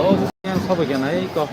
그냥 서백이나 이거.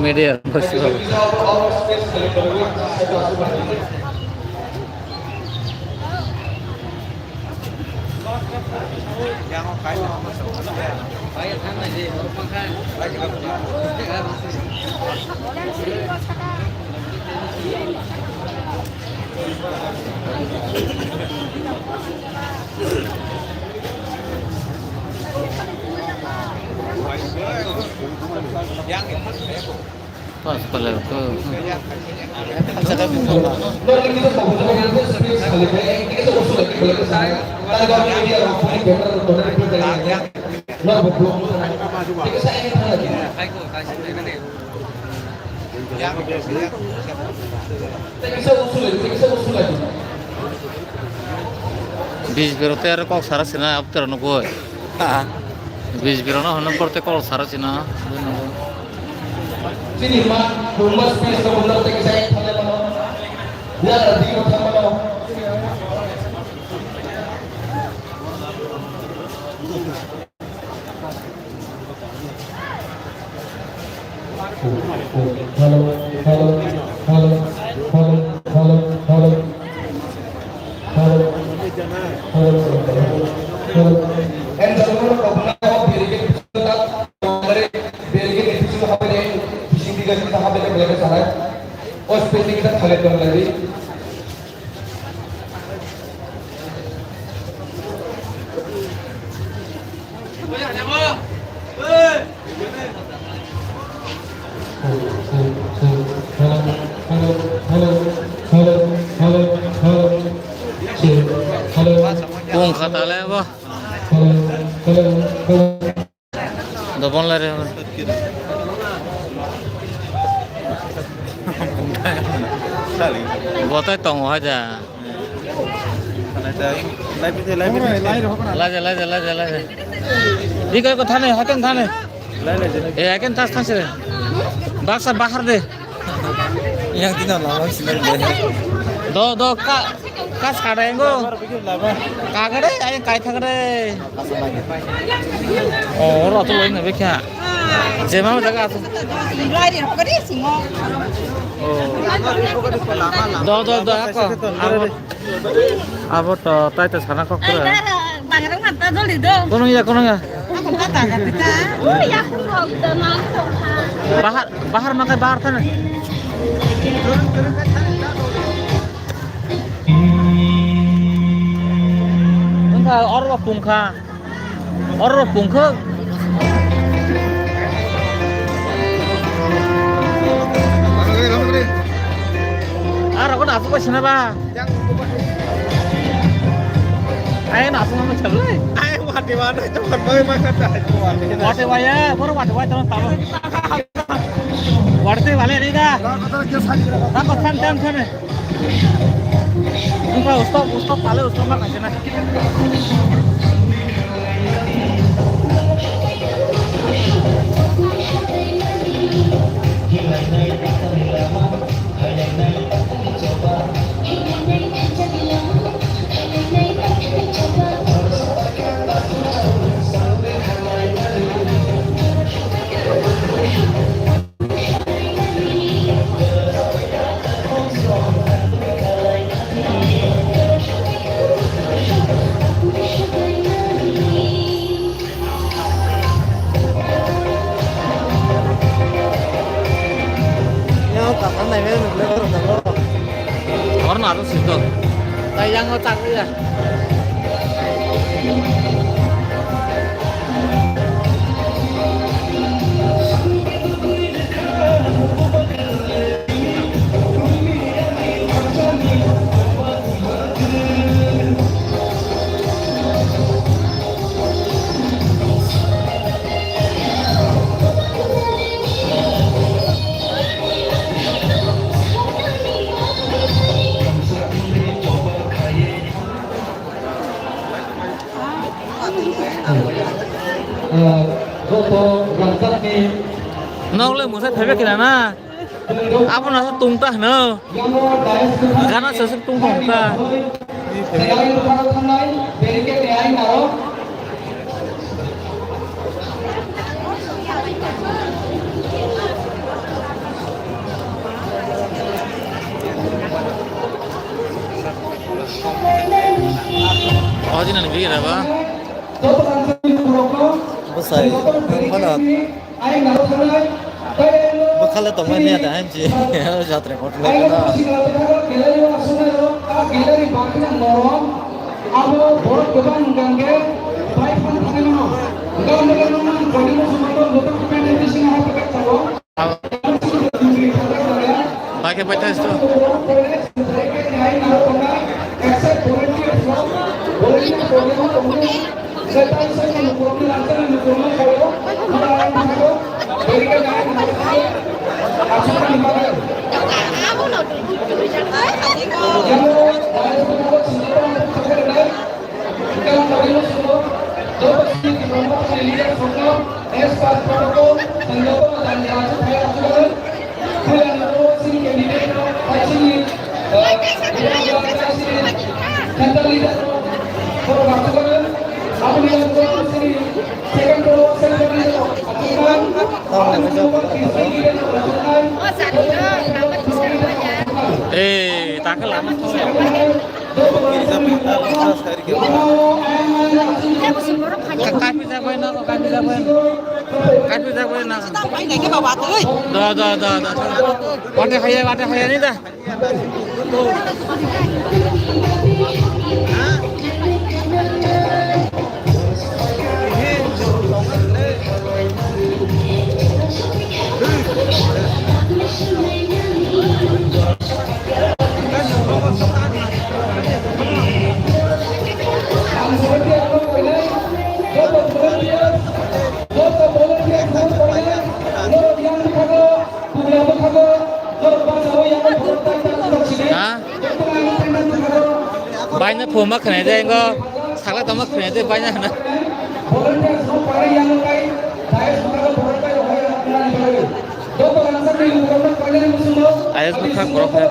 Media, Pas kalau ke bis berote ar kok sara sina apter no go bis berona hono porte kol sara sina Sini mak, rumah space kamu nak take saya tanya mana? Dia ada di mana mana? Halo, halo, halo, halo, halo, halo, halo, halo. And semua kau pernah berikan pesan dari berikan itu semua apa ni? kita habis belajar salah, और spelling kita खले तो लगी Kung kata le apa? Dobon lari. Botol tong aja. Laja. Di kau thane, hakan thane. Hakan tas thane. Baksa bahar deh. Yang tidak lama sih Do kas kada engo. Kagade, ayam kai thagade. Oh, orang tu lain nak bekya. Jema jaga tu. Do aku. Abo to tai to sana kok kira. Kono ya. Bahar makai bahar sana. Enggak, orang pungka. Aku nak apa sih napa? Ayo nak apa macam ni? Ayo mati mana cepat bagai makan dah. Wate waya, baru wate terus tahu. Wate wale ni dah. Tak kosan sana. Enggak, ustaz pale ustaz mak macam mana? Orang harus itu. Yang otak ya. Nấu lên muốn sẽ thấy cái nào apa nasi tungtah no karena sesuatu tungtah oh jadi nanti apa Besar. Mana? Bekal teman ni ada anji. Jatuh repot lagi na. Pakai batas tu. Eh, tak kelam. Cắt pizza quên nó, cắt pizza quên. Cắt pizza quên nào. Phải này cái bà bạc ơi. Dah. Wadah kaya ni dah. Banyak puma kena je enggak. Salah tamak kena je banyak na. Ayat bukan berapa ya?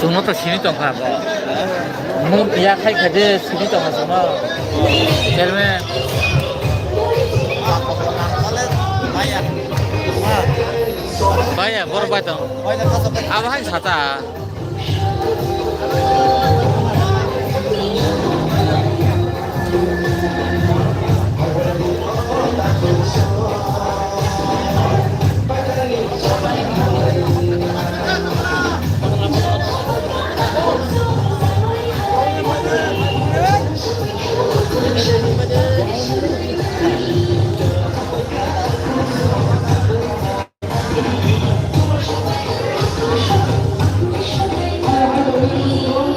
Semua tu sini tu apa? Mungkin ya kai kerja sini tu macam mana? Kerana bayar berapa tu? Apa hal sata?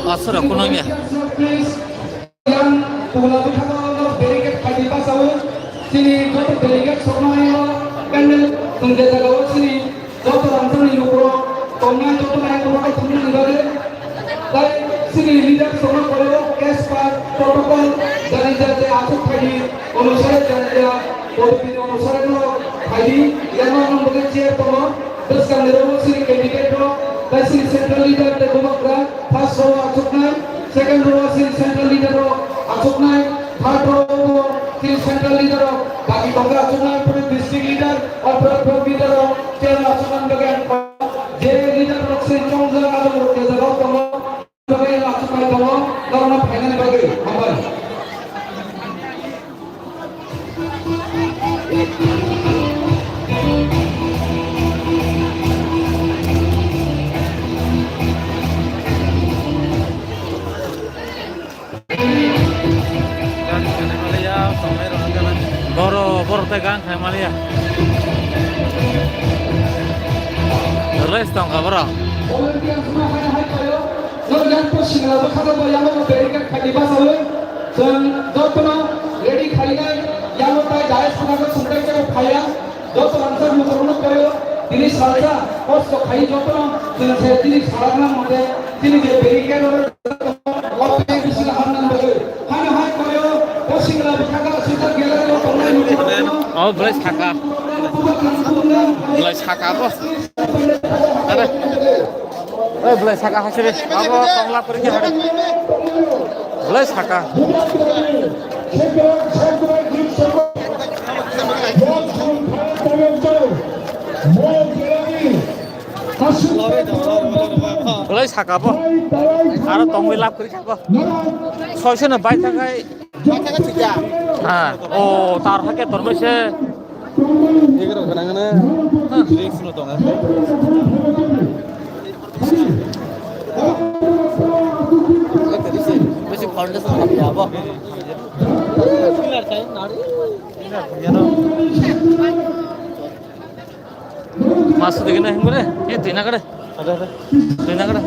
Asal aku nanya. Yang tulah tu kalau delegate kadi pasal sini kalau delegate semuanya panel tunggu kalau sini kalau langsung ni lupro tongnya tu naik lupro tunggu negara. Tapi sini leader semua kalau case part protokol dari jadi aku kadi অনুসারে jadi politik অনুসারে no kadi yang orang bekerja tu terus kan derong sini candidate tu Basi central leader te Demokrat, first row Achuknai, second row central leader Achuknai, third row central leader Baki Banga Achuknai, pure district leader और pure leader chair Achuknai bagian जे leader से चौंजर आलो के जगह तमो bagian Achuknai तमो करना final बागे हमारे Boro tegang kayak Malia. Rest tong kabara. Volunteer semua kena hai kayo. Nor yang posting la bakal yang mau berikan kadi pasal. Dan dokterna ready khaina yang mau tay jaya sebagai sumber ke khaya. Dokter answer mukorno kayo. Ini salsa os ko khai dokterna dan saya ini salana mode ini je berikan or waktu yang bisa hanan bagi. Hanya hai kayo posting la bakal sudah gelar Oh, boleh saka. Boleh saka bos. Ada. ওই বলে শাখা হাসে রে আবার কমলা করে কি হাড়ে বলে শাখা বলে শাখা পো আর তংবে লাভ করে খাবো 600 না 22 টাকায় হ্যাঁ ও তার হাকে ধরমেছে এগুলো কেনাঙ্গানে রিক্স নো তোঙ্গা বেশি ফাউন্ডেশন হবে যাবো ক্লিয়ার চাই নাড়ি জানো মাছ দেখে না হিমরে এ দিনা করে আরে দিনা করে